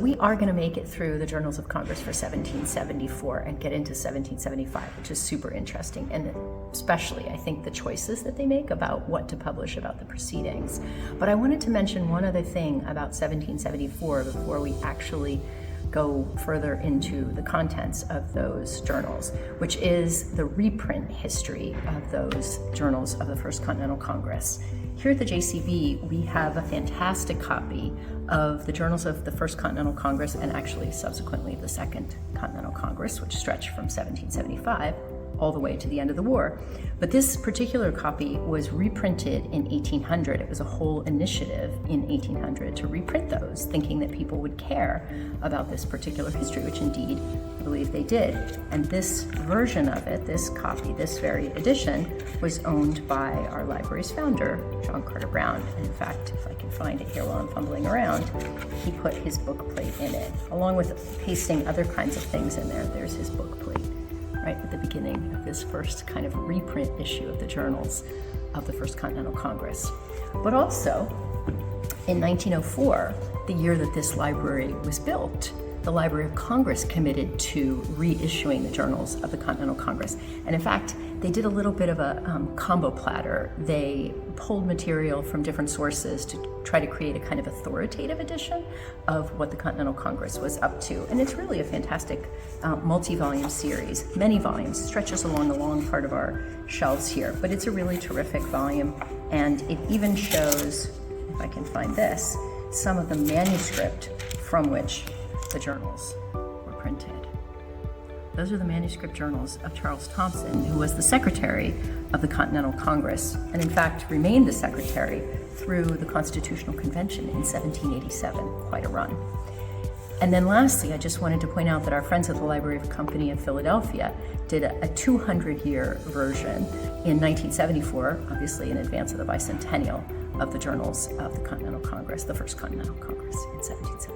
we are going to make it through the Journals of Congress for 1774 and get into 1775, which is super interesting. And especially, I think, the choices that they make about what to publish about the proceedings. But I wanted to mention one other thing about 1774 before we actually go further into the contents of those journals, which is the reprint history of those journals of the First Continental Congress. Here at the JCB, we have a fantastic copy of the journals of the First Continental Congress and actually subsequently the Second Continental Congress, which stretched from 1775 all the way to the end of the war. But this particular copy was reprinted in 1800. It was a whole initiative in 1800 to reprint those, thinking that people would care about this particular history, which indeed I believe they did. And this version of it, this copy, this very edition, was owned by our library's founder, John Carter Brown. And in fact, if I can find it here while I'm fumbling around, he put his book plate in it, along with pasting other kinds of things in there. There's his book plate right at the beginning of this first kind of reprint issue of the journals of the First Continental Congress. But also, in 1904, the year that this library was built, the Library of Congress committed to reissuing the journals of the Continental Congress. And in fact, they did a little bit of a combo platter. They pulled material from different sources to try to create a kind of authoritative edition of what the Continental Congress was up to. And it's really a fantastic multi-volume series, many volumes, stretches along the long part of our shelves here. But it's a really terrific volume, and it even shows, if I can find this, some of the manuscript from which the journals were printed. Those are the manuscript journals of Charles Thomson, who was the secretary of the Continental Congress, and in fact remained the secretary through the Constitutional Convention in 1787, quite a run. And then lastly, I just wanted to point out that our friends at the Library of Company in Philadelphia did a 200-year version in 1974, obviously in advance of the bicentennial, of the journals of the Continental Congress, the First Continental Congress in 1774.